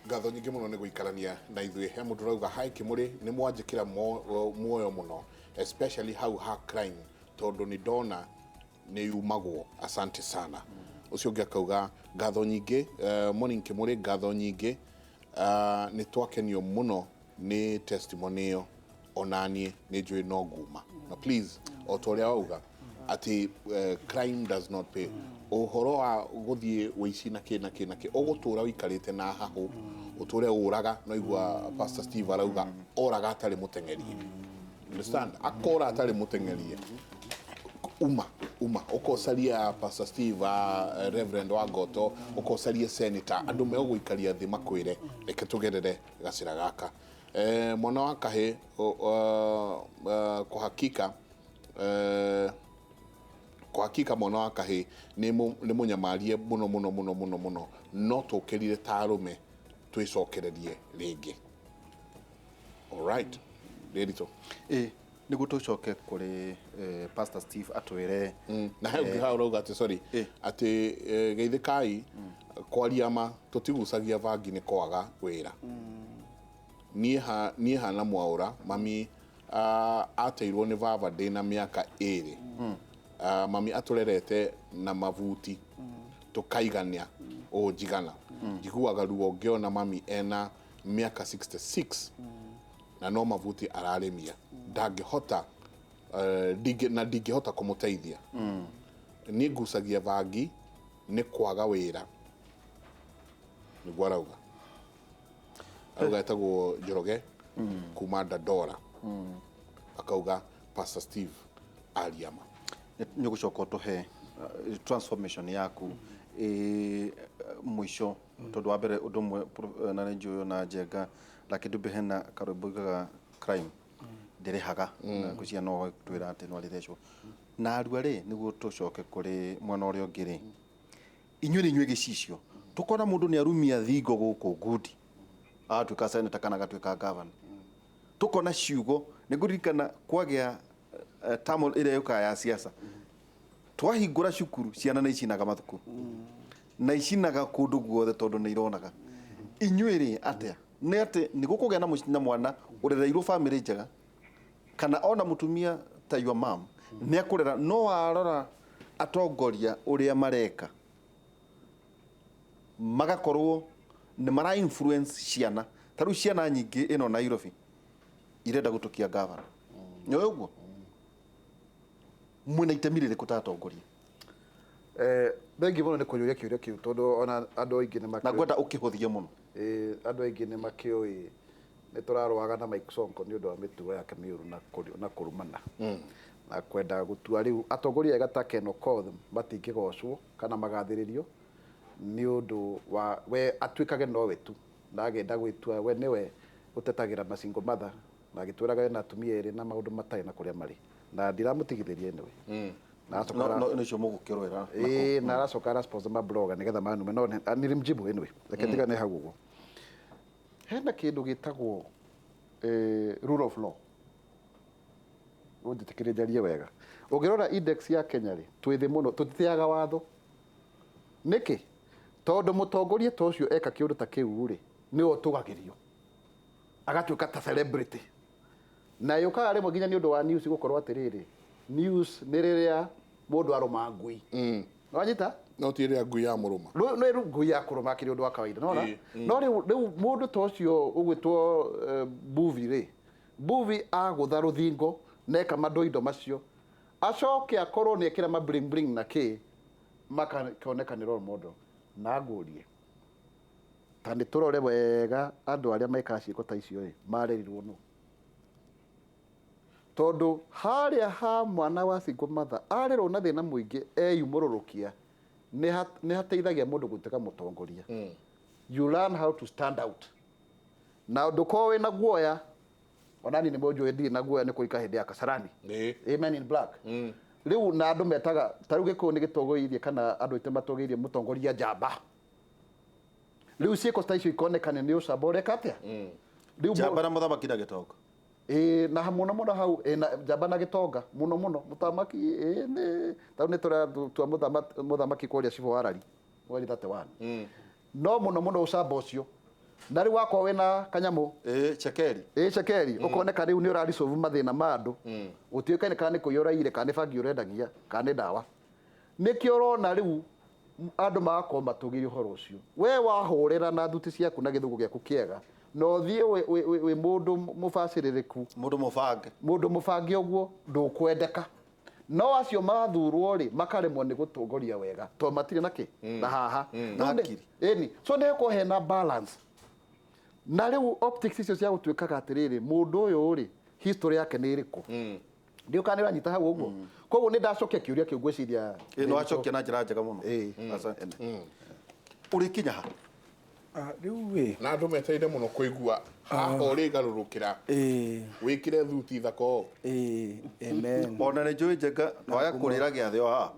ngatho nyingi muno ni guikarania na ithui he mundu rauga hai Kimuri ni mwanjikira muoyo muno especially how ha crime tondu ni ndona ni yumagwo asante sana ucio ngi akauga ngatho nyingi morning Kimuri ngatho nyingi ni twakenio muno ni testimony yo onanie ni njui no nguma na please otoria auga ati crime does not pay uhoro wa guthie Uici na ki ugutura wikarite na hahu uture uraga no igwa Pastor Steve arauga oraga atari mutengerie understand akora atari mutengerie uma ukosaria Pastor Steve Reverend Wagoto ukosaria senator andu me guikaria thi makwire reke tugerere gacira gaka mwana wa kahe kwa hakika mwana wa kahe ni munyamarie muno no tukerire tarume twicokererie ringi all right Lerito nigu tucoke kuri Pastor Steve atwire na ha uroga ati sorry ati geithikai kwaria ma tutigucagia vangi ni kwaga wira niha na mwaura mami ateirwo ni vava ndina miaka 2 mami aturerete na mavuti tukaigania njigana njiguaga ruo ngiona mami ena miaka 66 na no mavuti ararimia ndangihota ndingihota kumuteithia ni ngucagia vangi ni kwaga wira ni gwarauga auga etagwo Njoroge kuma Dandora akauga Pastor Steve Aliama nyugucoka tuhe transformation yaku mwisho tondu wa mbere undu mwe na njuyo na njenga lakini behena karumbuga crime ndurihaga kucia no twira ati no rithecwo na arua ri niguo tucoke kuri mwana uria ungiri inyuri inywe gicicio tukona mundu ni arumia thingo guku ngudi atuika senator kana gatuika governor tukona ciugo niguririkana kwagia tamo ile yuka ya siasa twahingura cukuru ciana na icinaga mathuku na icinaga kundu guothe tondu ni ironaga inyuiri atia ni ati ni gukugea na mwana urereirwo family njega kana ona mutumia ta your mom ni akurera no arora atongoria uria mareka magakorwo ni mara influence ciana taru ciana nyingi ino Nairobi irenda gutukia governor nyo uguo mwina itemirire kutatongoria bengi muno ni kujuria kiuria kiu tondu ona andu aingi ni makio na gwenda ukihuthie muno andu aingi ni makioi ni turarwaga na Mike Sonko ni undu wa mitugo yake miuru na kurumana na kwenda gutua riu atongoria egatake no call matingigocwo kana magathiririo ni undu wa we atwikage no wetu na agenda gwitua we niwe utetagira masingo matha na gitwiraga na atumia eri na maundu matai na kuria mari na ndiramutigithirie niwe na asokara no cio mugukirwira na asokara sponsor ma blog nigetha manu no nirimjibu anyway leketiga ne hagugo hena kindu gitagwo rule of law unditikirijaria wega ugirora index ya Kenya ri twithi muno tutitiaga watho niki tondu mutongoria tocio eka kiundu ta kiu ri ni otugagirio agatuika ta celebrity na yukaga rimwe nginya ni undu wa news gukorwo atiriri news ni riria mundu aruma ngui wanyita no tire ngui ya muruma no ngui ya kuruma kiri undu wa kawaida no riu mundu tocio ugwitwo buvi agutha ruthingo neka madoido macio acoke akorwo ni ekira ma bling na ki makaoneka ni role model na ngurie tani turore wega andu aria maika ciiko ta icio marerirwo no tondu haria ha mwana wa single mother arerwo na thina muingi eyumururukia ni hateithagia mundu guteka mutongoria you learn how to stand out na ndukowe na guoya onani ni mojo edi na guoya ni kuika hindi ya Kasarani amen in black riu na andu metaga taruge ko ni gitogoirie kana andu ite matogiirie mutongoria njamba riu ciiko ta icio ikonekane ni ucambore katia riu njamba na muthamaki na gitonga na muno hau na njamba na gitonga muno mutamaki ni tau ni tura tua muthamaki kwaria cifo warari wali 31 no muno ucamba ucio na riu wako wina kanyamu chekeri chekeri ukoneka riu ni urari solve mathina ma andu utiukaine kana ni kuyuraire kana ni bangi urendagia kana ni ndawa nikio urona riu andu magakorwo matugire uhoro ucio we wahurira na thuti ciaku na githugu giaku kiega no thie we mundu mubaciririku mundu mubange uguo ndukwendeka no acio mathurwo ri makaremwo ni gutongoria wega to matire naki na haha na akiri eni so ne ko hena balance na riu optics icio cia gutuikaga atiriri mundu uyu ri history yake ni iriku ndio kana ranyita hau uguo koguo ni ndacokia kiuria kiu gwiciria no acokia na njira njega muno uri kinya ha riu we na andu meteire muno kuigua haha uri garurukira wikire thuti thako amen ona ni njui njega waya kurira giathi o ha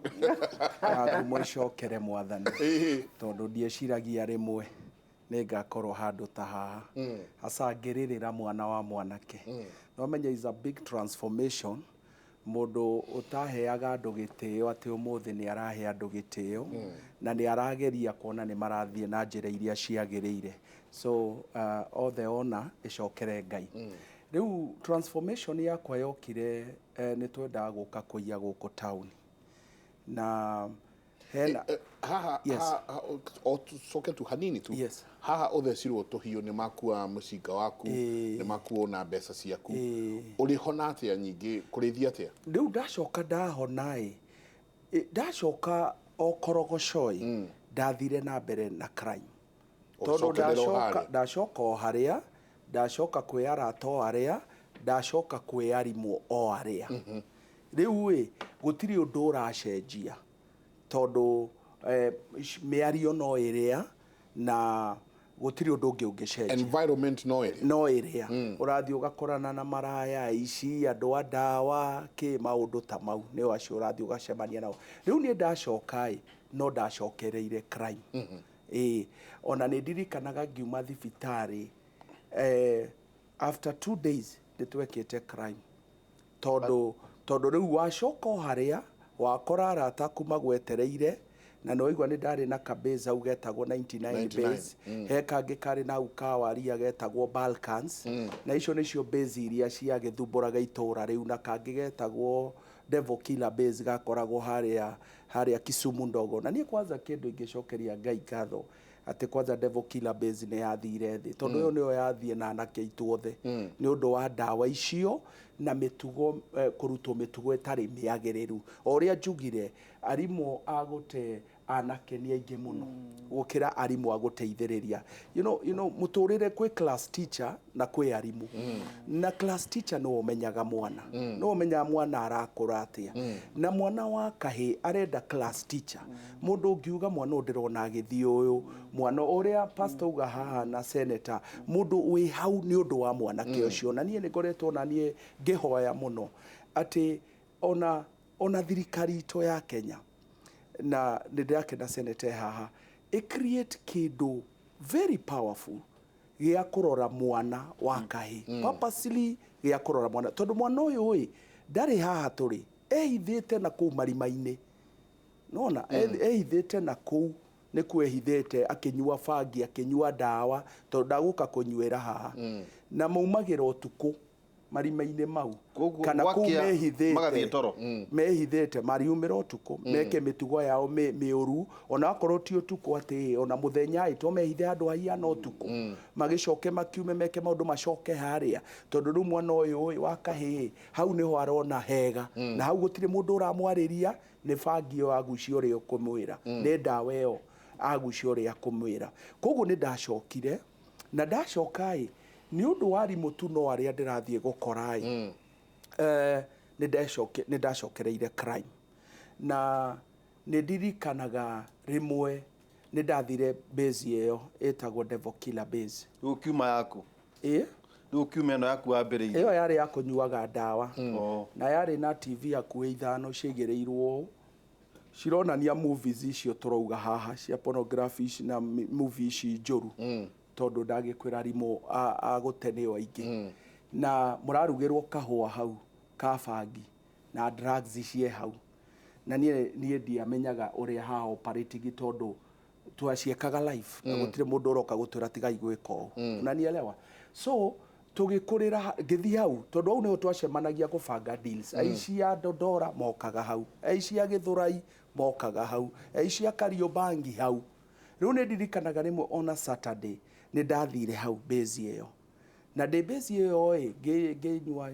ngumwicokere mwathani tondu ndieciragia rimwe ningakorwo handu ta haha acangĩrĩrĩra mwana wa mwanake no menya is a big transformation mundu utaheaga andu gitio ati umuthi ni arahe andu gitio na ni arageria kuona ni marathie na njira iria ciagirire so all the honor icokere Ngai riu transformation yakwa yokire ni twendaga guka kuiya guku town na hena haha o tucoke tu hanini tu haha uthecirwo tuhio ni makua mucinga waku ni makuona mbeca ciaku uri hona atia nyingi kurithia atia riu ndacoka ndahona ndacoka o korogocoi ndathire na mbere na crime tondu ndacoka o haria ndacoka kwi arata o haria ndacoka kwi arimũ o haria riu gutiri undu uracenjia tondu miario no iria na gutiri undu ungicenjia environment no iria urathi ugakorana na maraya ici andu a ndawa ki maundu ta mau ni acio urathi ugacemania nao riu ni ndacoka no ndacokereire crime ona ni ndirikanaga ngiuma thibitari after 2 days nditwekete crime tondu riu wacoka haria wakora arata kuma gwetereire na no igwa ni ndari na kabeza ugetagwo 99 base he kangi kari na ukawaria getagwo Balkans na icio nicio base iria cia githumburaga itura riu na kangi getagwo Devil Killer base gakoragwo haria Kisumu ndogo na nie kwanza kindu ingicokeria Ngai ngatho ati kwanza Devil Killer base ne yathire thi tondu yo niyo yathie na anake ituothe ni undu wa ndawa icio na mitugo kurutwo mitugo itari miagiriru oria njugire arimo agute anake ni aingi muno gukira arimo aguteithiriria you know muturire kwi class teacher na kwi arimu na class teacher no umenyaga mwana no umenya mwana arakura atia na mwana wa kahi arenda class teacher mundu ngiuga mwana undirona githi uyu mwana uria pastor uga haha na senator mundu wi hau ni undu wa mwana ke ucio na nie ngoretwo na nie ngihoya muno ati ona thirikari ito ya Kenya na ndakena senator haha create kindu very powerful gia kurora mwana wa kahi purposely gia kurora mwana tondu mwana uyu ndari haha turi ehithite na ku marima-ini nona ehithite na ku ni kwehithite akinyua bangi akinyua ndawa tondu ndaguka kunywira haha na maumagira utuku marima-ini mau kana ku mehithite mariumira utuku meke mitugo yao miuru ona akorwo ti utuku ati ona muthenya ito mehithe andu aia no utuku magicoke makiume meke maundu macoke haria tondu ru mwana uyu wa kahi hau niho arona hega na hau gutire mundu uramwariria ni bangi o agucio uri ukumwira ni ndawa iyo agucio uri akumwira koguo ni ndacokire na ndacoka ni undu wari mutu no aria ndirathie gukora ni ndacokereire crime na ni ndirikanaga rimwe ni ndathire base iyo etagwo Devil Killer base ukiuma yaku ukiuma no yaku ambiriire iyo yari ya kunyuaga ndawa na yari na TV yakuwe ithano cigireirwo cironania movies icio turauga haha cia pornography na movies ici njuru tondu ndagikwira rimo aguteneo aingi na murarugirwo kahua hau kabangi na drugs cie hau na nie ndiamenyaga uria ha operating tondu twaciekaga live na gutire mundu uroka gutwira tigai gwika u unanielewa so tugikurira ngithi hau tondu au niho twacemanagia kubanga deals aici a Dodora mokaga hau aici a Githurai mokaga hau aici a Kariobangi hau riu ni ndirikanaga rimwe ona Saturday ni ndathire hau base iyo na de base iyo nginyua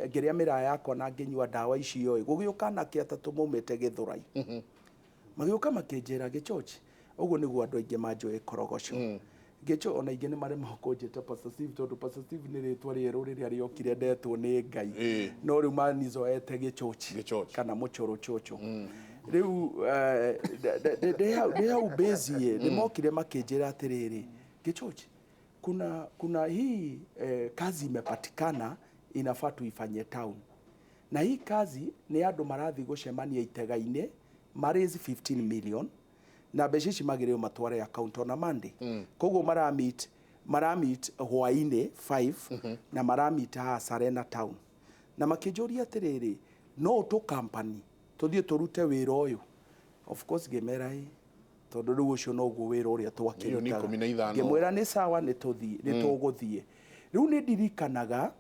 ngiria mira yakwa na nginyua dawa icio gugiuka na kia tatu maumite Githurai magiuka makinjira gichochi uguo niguo andu aingi manjoe korogoco gicho ona ingi ni mare makunjite Pastor Steve tondu Pastor Steve ni ritwa rieru riria riokire ndetwo ni Ngai no riu manizoete gichochi kana muchoro chocho riu de hau base ni mokire makinjira atiriri gichochi kuna hii kazi imepatikana inafaa tuifanye town na hii kazi ni andu marathi gucemania itegaine raise 15 million na mbeca ici magirĩo matware account on a Monday koguo maramit hwaine 5 na maramit ha Sarena town na makĩnjũria atĩrĩrĩ no tu company tuthie turute wĩra ũyũ of course gemerai tondu riu ucio no guo wĩra ũrĩa twakĩrutaga ngĩmwĩra nĩ sawa nĩ tũgũthiĩ riu nĩ ndirikanaga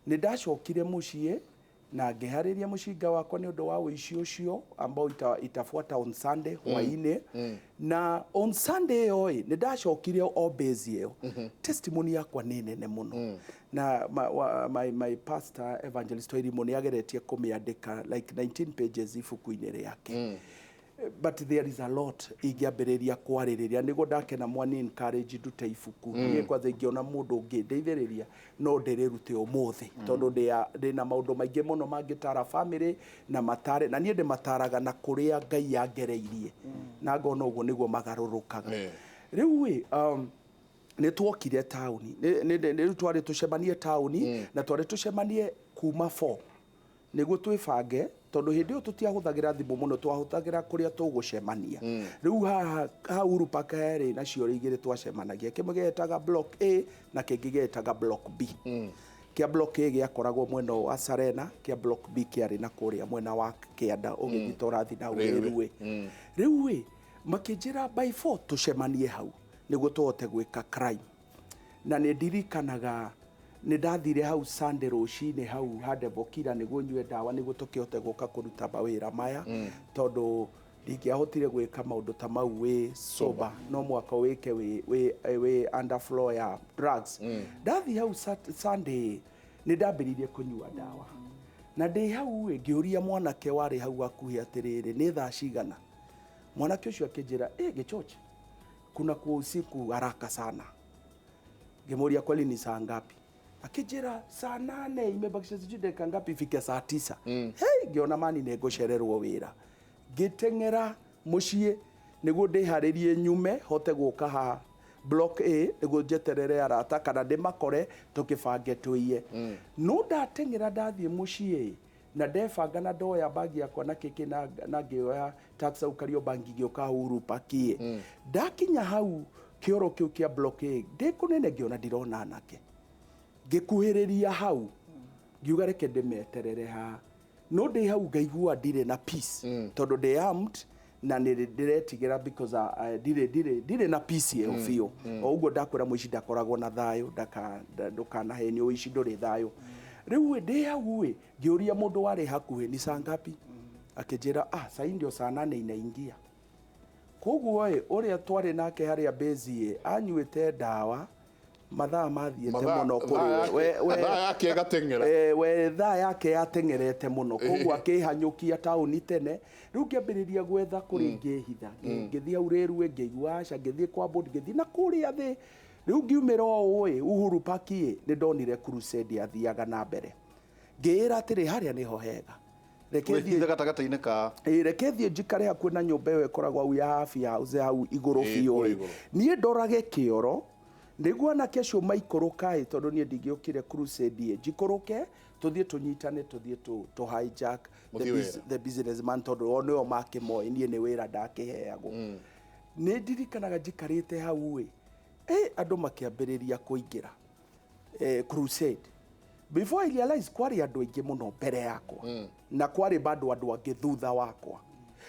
nĩ ndacokire mũciĩ na ngĩharĩria mũcinga wakwa nĩ ũndũ wa ũici ũcio ambao itafuata on Sunday hwainĩ na on Sunday ĩyo nĩ ndacokire o base ĩyo testimony yakwa nĩ nene mũno na my pastor evangelist Wairimu nĩ ageretie kũmĩandĩka like 19 pages ibuku-inĩ rĩake but there is a lot ingĩambĩrĩria kwarĩrĩria nĩguo ndakena mwani encourage ndute ibuku niĩ kwanza ingĩona mũndũ ũngĩndeithĩrĩria no ndĩrĩrute ũmũthĩ tondũ ndĩna maũndũ maingĩ mũno mangĩtara family na matare na niĩ ndĩmataraga na kũrĩa Ngai yangereirie na ngona ũguo nĩguo magarũrũkaga rĩu nĩ twokire taũni nĩ twarĩ tũcemanie taũni na twarĩ tũcemanie kuma 4 nĩguo twĩbange tondu hindi iyo tutiahuthagira thimu muno twahuthagira kuria tugucemania riu ha Uhuru Park ri na cio igiri twacemanagia kimwe getaga block A na kingi getaga block B kia block A giakoragwo mwena wa Sarena kia block B kiari na kuria mwena wa Kianda ugithito thi na Uici riu makinjira by 4 tucemanie hau niguo tuhote gwika crime na ni ndirikanaga nĩ ndathire hau Sunday rũcinĩ hau hande bokira nĩguo nyue ndawa nĩguo tũkĩhote gũka kũruta mawĩra maya tondũ ndingĩahotire gwĩka maũndũ ta mau wĩ sober no mwaka wĩke wĩ under flow ya drugs ndathi hau Sunday nĩ ndambĩrĩirie kũnyua ndawa na ndĩ hau ngĩũria mwanake warĩ hau hakuhĩ atĩrĩrĩ nĩ thaa cigana mwanake ũcio akĩnjĩra Gichochi kuna kwa usiku haraka sana ngĩmũria kweli ni saa ngapi akijira saa 8 imebakisha sijui dakika ngapi ifike saa 9 hey ngiona mani nĩngũcererwo wĩra ngĩteng'era mũciĩ nĩguo ndĩharĩrie nyume hote gũka ha block A nĩguo njeterere arata kana ndĩmakore tũkĩbange tũiye no ndateng'era ndathiĩ mũciĩ na ndebanga na ndoya bagi yakwa na kĩkĩ na ngĩoya taxi Kariobangi ngĩũka Uhuru Park ndakinya hau kĩoro kĩu kĩa block A ndĩkũnene ngĩona ndirona anake ngĩkuhĩrĩria hau ngiuga reke ndĩmeterere ha no ndĩ hau ngaigua ndirĩ na peace tondũ ndĩ armed na nĩndĩretigĩra because ndirĩ na peace ĩyo biũ o ũguo ndakwĩra mũici ndakoragwo na thayũ ndũkanaheni ũici ndũrĩ thayũ rĩu ndĩ hau ngĩũria mũndũ warĩ hakuhĩ ni saa ngapi akĩnjĩra saa ndio saa 8 inaingia koguo ũrĩa twarĩ nake harĩa base anyuĩte ndawa mathaa mathiĩte mũno kũrĩ we thaa yake yateng'erete mũno koguo akĩhanyũkia taũni tene rĩu ngĩambĩrĩria gwetha kũrĩ ngĩhitha ngĩthiĩ hau rĩrue ngĩigua aca ngĩthiĩ kwa board ngĩthiĩ na kũrĩa thĩ rĩu ngiumĩra ũũ Uhuru Park nĩ ndonire crusade yathiaga na mbere ngĩĩra atĩrĩ harĩa nĩho hega reke thiĩ njikare hakuhĩ na nyũmba ĩyo ĩkoragwo hau ya hafi house hau igũrũ biũ niĩ ndorage kĩoro nĩguo anake acio maikũrũka tondũ niĩ ndingĩũkire crusade njikũrũke tũthiĩ tũnyitane tũthiĩ to hijack the businessman tondũ o nĩo makĩmoĩ niĩ nĩ wĩra ndakĩheagwo nĩ ndirikanaga njikarĩte hau andũ makĩambĩrĩria kũingĩra crusade before I realize kwari andũ aingĩ mũno mbere yakwa na kwari bado andũ angĩ thutha wakwa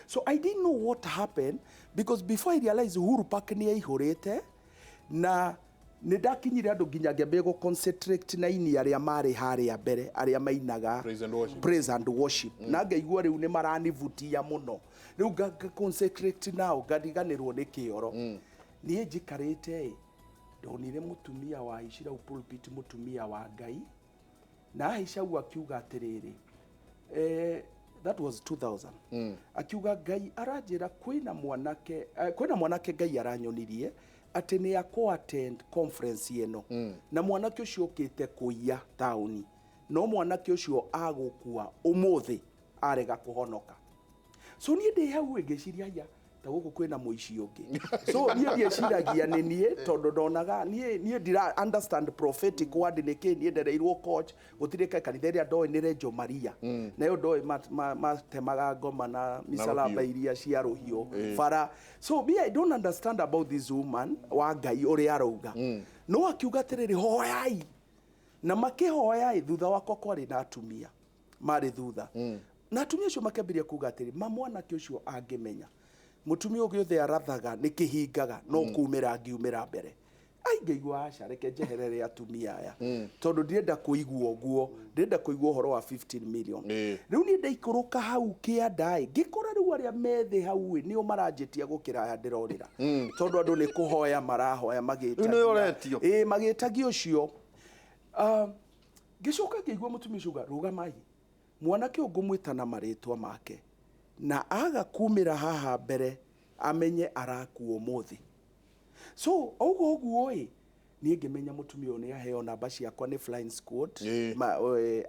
So I didn't know what happened because before I realized Uhuru Park ni yaihurite na nä ndakinyire andå nginyagia mbä gå concentrate na ini arä a marä harä a mbere arä a mainaga praise and worship na ngaigua rä u nä maranivutia må no rä u nga concentrate nao ngariganä rwo nä kä oro niä njikarä te ndonire må tumia wa Uici rau pulpit må tumia wa Ngai na Aisha u akiuga atä rä rä that was 2000 akiuga Ngai aranjĩra kwĩna mwanake Ngai aranyonirie ati ni ako attend conference eno na mwanake ucio ukite kuiya tauni no mwanake ucio agukua umuthi arega kuhonoka so ni ndi hau ngeciria ya ta guku kwina muici ungi so ni ngeciragia ni nie tondu ndonaga nie ndira understand prophetic word ni ki nie ndereirwo coach gutirika kanitha ria ndoi ni Renjo Maria na yo ndoi matemaga ngoma na misalaba iria cia ruhio bara so me I don't understand about this woman wa Ngai uri arauga no akiuga atiriri hoyai na makihoyai thutha wako kwari na atumia mari thutha na atumia cio makembiria kuga atiri mwanake ucio angimenya mutumia ugi othe arathaga ni kihingaga no kumira ngiumira mbere aingeigua aca reke njeherere atumia aya tondu ndirenda kuigua guo ndirenda kuigua horo wa 15 million riu ni ndaikuruka hau kiandai ngikora riu aria methi hau ni o maranjitia gukira aya ndirorira tondu andu ni kuhoya marahoya magitagia magitagia ucio ngicoka ngigua mutumia ucio rugamai mwanake ungumwita na maritwa make na aga kumira haha mbere amenye arakuo muthi so oguo ni ngimenya mutumia uyu ni aheo namba ciakwa ni flying squad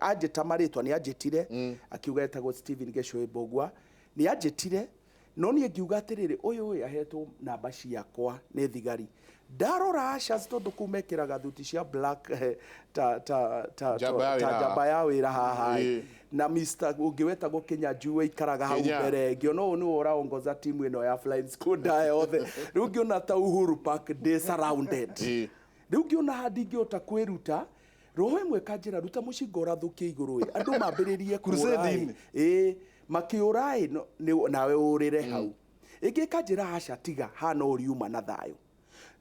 anjita maritwa ni anjitire akiuga etagwo Steven Geshwe Bogwa ni anjitire no ni ngiuga atiriri uyu ahetwo namba ciakwa ni thigari ndarora ashas tondu kumekira gathuti cia black ta jamba ya wira haha na Mr. ungiwetagwo Kinyanjui ikaraga hau mbere ngio no ni uraongoza timu ino ya flying squad yothe riu ngiona ta Uhuru Park they surrounded riu ngiona hadi ngiota kwiruta roho imwe kanjira ruta mucinga urathukia iguru andu mambiririe kurai makiurai nawe urire hau ingi kanjira aca tiga hana uriuma na thayo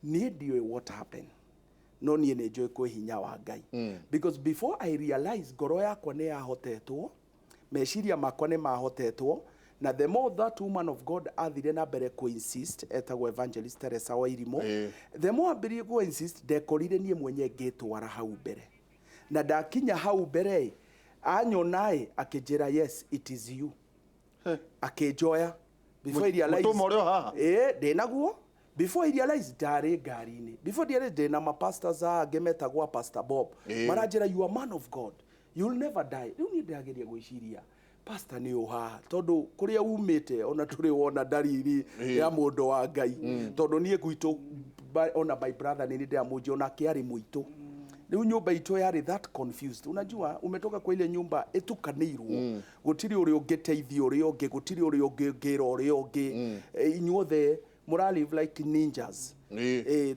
ni ndiwe what happened no ni enjoy ko hinya wa Ngai because before I realize ngoro yakwa ni yahotetwo meciria makwa ni mahotetwo na the more that woman of God athire na mbere ku insist etagwo evangelist Teresa Wairimo the more ambiri go insist dekorire nie mwenye ngitwara hau mbere na ndakinya hau mbere anyonai akijira yes it is you akijoya before I realize denaguo before I realize ndari ngari-ini before I realize na mapastors gemetagwa Pastor Bob maranjira you are man of God you will never die riu ni ndageria gwiciria pastor ni uha tondu kuria umite ona turi wona dariri ya mundu wa Ngai tondu nie gwitu ona my brother ni ndamuji ona kiari muito riu nyumba itu yari that confused unajua umetoka kwa ile nyumba etukanirwo gutiri uri ungeteithio uri unge gutiri uri ungira uri unge inyuothe mura live like ninjas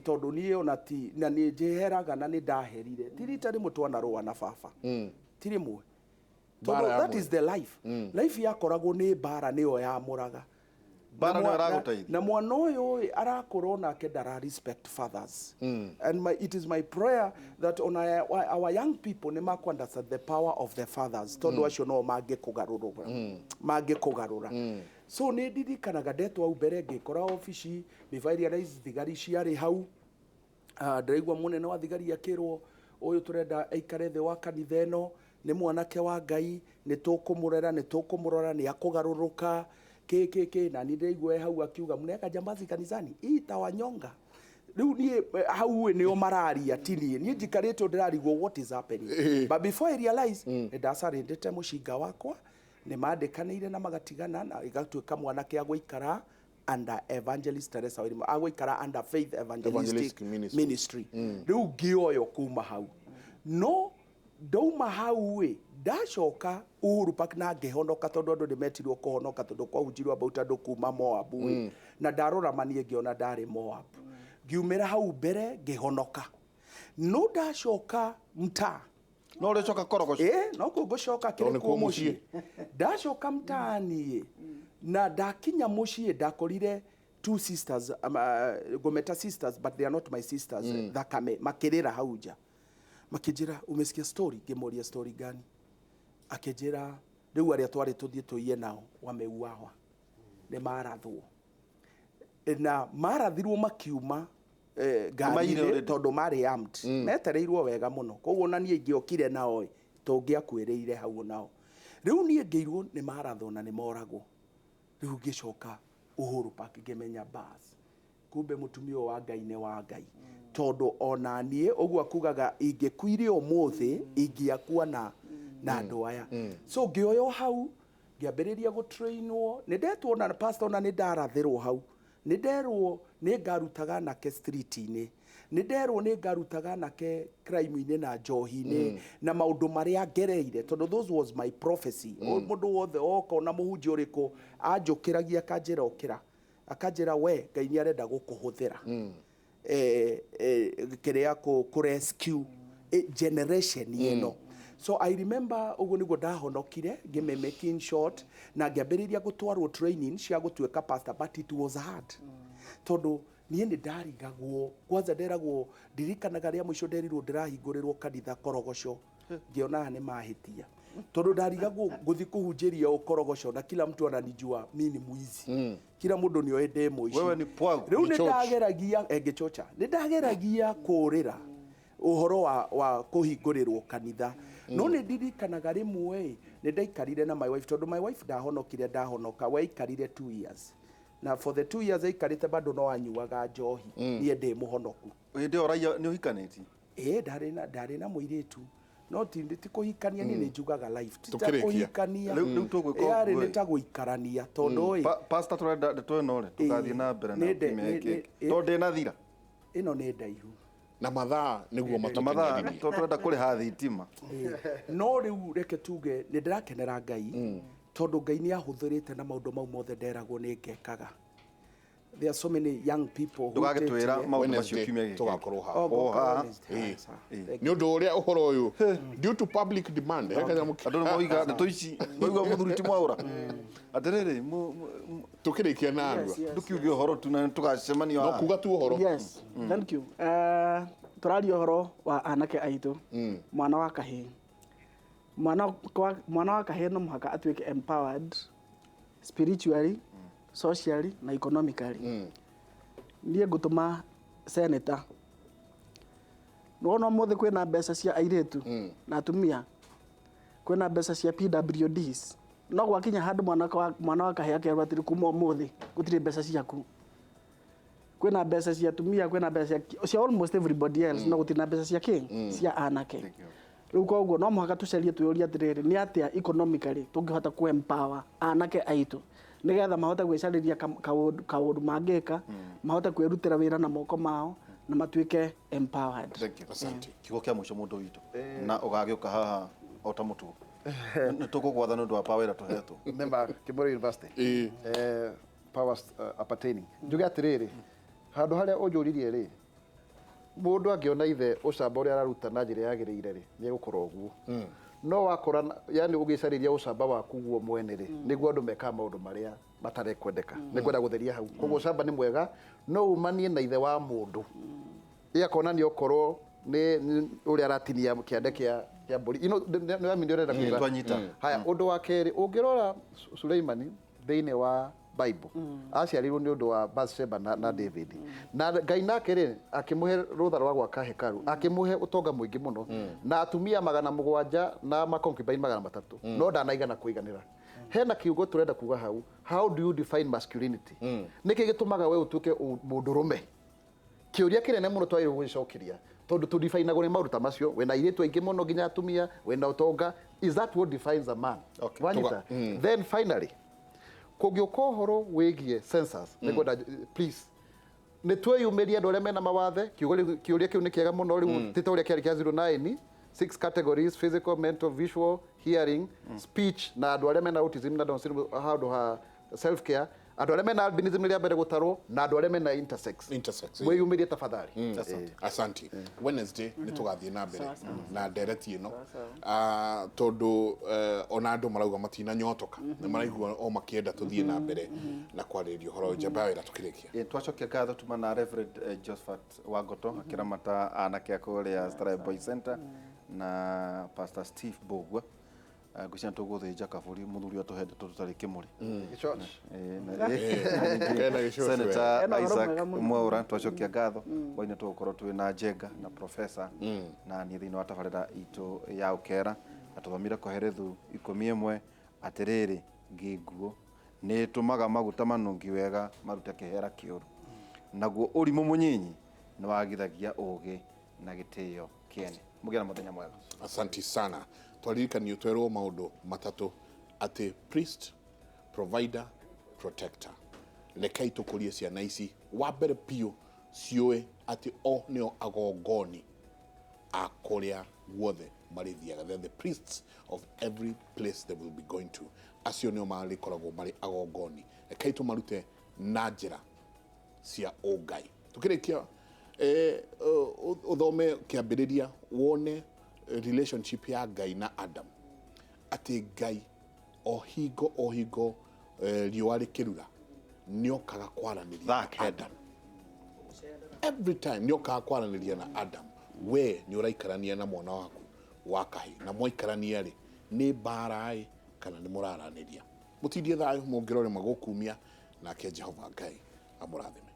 tondu nie ona ti na ni njeheraga na ni ndaherire tirita ri mutwana roa na baba tiri mwe tondu that is the life life yakoragwo ni bara niyo ya muraga na mwana uyu arakorwo nake ndara respect fathers and it is my prayer that on our young people ne makwa understand the power of the fathers tondu acio no mangikugarura so ni ndirikanaga ndetwo au mbere ngikora ofici before rise thigari ciari hau ndaigua munene wa thigari akirwo uyu turenda aikare the wa kanitha eno ni mwanake wa Ngai ni tukumurera ni tukumurora ni akugaruruka na ni ndaigua hau akiuga muneka jambazi kanisani ita wanyonga riu ni hau ni o mararia tini ni njikarite ndirarigwo what is happening but before I realize ndasarindite mucinga wakwa ni mandikaniire na magatigana na igatuika mwanake agwikara under evangelist Teresa Wairimo agwikara under faith evangelistic ministry riu ngioyo kuma hau no ndauma hau ndacoka Uhuru Park na ngehonoka tondu andu nimetirwo kuhonoka tondu kwahunjirwo about andu kuma Moab na ndarora manie ngiona ndari Moab ngiumira hau mbere ngehonoka no ndacoka mta no ricoka korogoco no kugucoka kire ku mucii ndacoka mtaani na ndakinya muciĩ ndakorire two sisters ngometa sisters but they are not my sisters thakame makirira hau nja makijira umesikia story ngimuria story gani akijira riu aria twari tuthie tuiye nao wameuawa ni marathwo na marathirwo makiuma ngari tondu mari armed metereirwo wega muno koguo na nie ngiokire nao tungiakwiriire hau nao riu nie ngeirwo ni marathwo na ni moragwo riu ngicoka Uhuru Park ngimenya bus kumbe mutumia wa Ngai ne wa Ngai tondu ona nie uguo akugaga ingikuire umuthi ingiakua na andu aya so ngioyo hau ngiambiriria gutrainwo ni ndetwo na pastor na ni ndarathirwo hau ni nderwo ni ngarutaga nake street-ini ni nderwo ni ngarutaga nake crime-ini na njohi-ini na maundu maria ngereire tondu those was my prophecy mundu wothe oka na muhunjia uriku anjukiragia akanjira okira akanjira we Ngai ni arenda gukuhuthira kiria ku rescue generation ino so I remember uguo niguo ndahonokire ngime making short na ngiambiriria gutwarwo training cia gutuika pastor but it was hard tondu nie ni ndarigagwo kwanza nderagwo ndirikanaga ria muico nderirwo ndirahingurirwo kanitha Korogoco ngiona ni mahitia tondu ndarigagwo guthi kuhunjiria ukorogoco na kila mtu ananijua mimi ni mwizi kila mundu ni oende moici wewe ni pwagu riu ni ndageragia ngichocha ni ndageragia kurira uhoro wa kuhingurirwo kanitha no ni ndirikanaga rimwe ni ndaikarire na my wife tondu my wife ndahonoka we ikarire 2 years na for the 2 years aikarite bado no anyuaga njohi nie ndi muhonoku ndio raia ni uhikaneti ndari na muiritu no ti kuhikania ni njugaga life ti kuhikania riu tugwika ni ta guikarania tondu pastor turenda twinore tugathie na mbere na kimeke tondu na thira ino ni ndaihu na mathaa niguo mathaa turenda kuriha thitima no riu reke tuge ni ndirakenera Ngai tondu Ngai ni ahuthirite na maundu mau mothe nderagwo ni ngekaga there are so many young people who ndugage twira maundu macio kiumia giki tugakorwo ha ni undu uria uhoro uyu due to public demand hekaga andu moiga ndeto ici moiga muthuri ti mwaura atiriri tukirikia na andu tukiuge uhoro tu na tugacemania no kuga tu uhoro yes thank you turario uhoro wa anake aitu mwana wa kahii mwana wa kahii no muhaka atuike empowered spiritually socially na economically nie ngutuma senator no mothe kwina mbeca cia airetu na atumia kwina mbeca cia PWDs no gwakinya handu mwana wa kahii akerwa atiri kuma mothe gutire mbeca ciaku kwina mbeca cia atumia kwina mbeca cia almost everybody else no gutire mbeca cia cia anake riu koguo no muhaka tucerie tuyoria atiriri ni atia economically tungihota ku empower anake aitu nigetha mahota gwicariria kaundu mangika mahota kwirutira wira na moko mao na matuike empowered. Asante. Kigo kia mwisho mundu witu na ugagiuka haha ota mutu ni tukugwatha nundu wa power tuhetwo member Kimuri University powers appertaining njuge atiriri handu haria unjuririe ri mundu angiona ithe ucamba uria araruta na njira yagirire ri ni gukora uguo no wakora yani ugicariria ucamba waku guo mwene ri niguo andu meka maundu maria matare kwendeka ni kwenda gutheria hau koguo ucamba ni mwega no umanie na ithe wa mundu yakona ni okorwo ni uria aratinia kiande kia mburi ino ni amini urenda kuiga twanyita haya undu wa keri ungirora Suleimani thiine wa Bible aciarirwo ni undu wa Bathsheba na David na Ngai nake ri akimuhe rutha rwa gwaka hekaru akimuhe utonga mwingi muno na atumia 700 na makonkibine 300 no ndanaigana kuiganira hena kiugo turenda kuga hau how do you define masculinity niki gitumaga we utuke mundurume kiuria kinene muno twairu gwicokiria tondu tu define gore maruta macio wena iretu aingi muno ginya atumia wena utonga is that what defines a man wanyita then finally kugiuka uhoro wigie census nikwenda please ni tweyumiria andu aria mena mawathe kiuria kiu ni kiega muno riu tita uria kiari kia 09 6 categories physical mental visual hearing speech na andu aria mena autism na down syndrome how do self care andå arä a mena albinism nä rä a mbere gå tarwo na andå arä a mena intersex mwä yumä rie tafadhali. Asante. Wednesday nä tå gathiä na mbere na ndereti ä no tondå ona andå marauga matinanyotoka nä maraigua o makienda tå thiä na mbere na kwarä ria å horo njamba wä ra tå kä rä kia twacokia ngatho tuma na Reverend Josephat Wangoto akiramata anake akũrĩa Starehe Boys Center na Pastor Steve Bogwa ngwĩciria tũgũthĩnja kabũri mũthuri wa tũhende tũtarĩ Kimuri Senator Isaac Mwaura twacokia ngatho hwainĩ tũgũkorwo twĩ na Njenga na Professor na niĩ thĩinĩ wa tabarĩra itũ ya ũkera na tũthomire Koherethu 11 atĩrĩrĩ ngĩnguo nĩ tũmaga maguta manungi wega marute kĩhera kĩũru naguo ũrimũ mũnyinyi nĩ wagithagia ũũgĩ na gĩtĩo kĩene mũgĩe na mũthenya mwega. Asanti sana. Twaririkanio twerwo maũndũ matatũ atĩ priest, provider, protector. Rekei tũkũrie ciana ici wa mbere biũ ciũĩ atĩ o nĩo agongoni a kũrĩa guothe marithiaga. They're the priests of every place they will be going to. Acio nĩo marĩkoragwo marĩ agongoni. Rekei tũmarute na njĩra cia ũngai. Tũkĩrĩkia ũthome kĩambĩrĩria wone relationship ya Ngai na Adam. Atĩ Ngai o hingo riũa rĩkĩrura nĩokaga kwaranĩria na Adam. Every time nĩokaga kwaranĩria na Adam. We nĩ ũraikarania na mwana waku wa kahĩ na mwaikarania rĩ nĩ mbara kana nĩ mũraranĩria. Mũtindie thayũ mũngĩrore magũkumia nake Jehova Ngai amũrathime.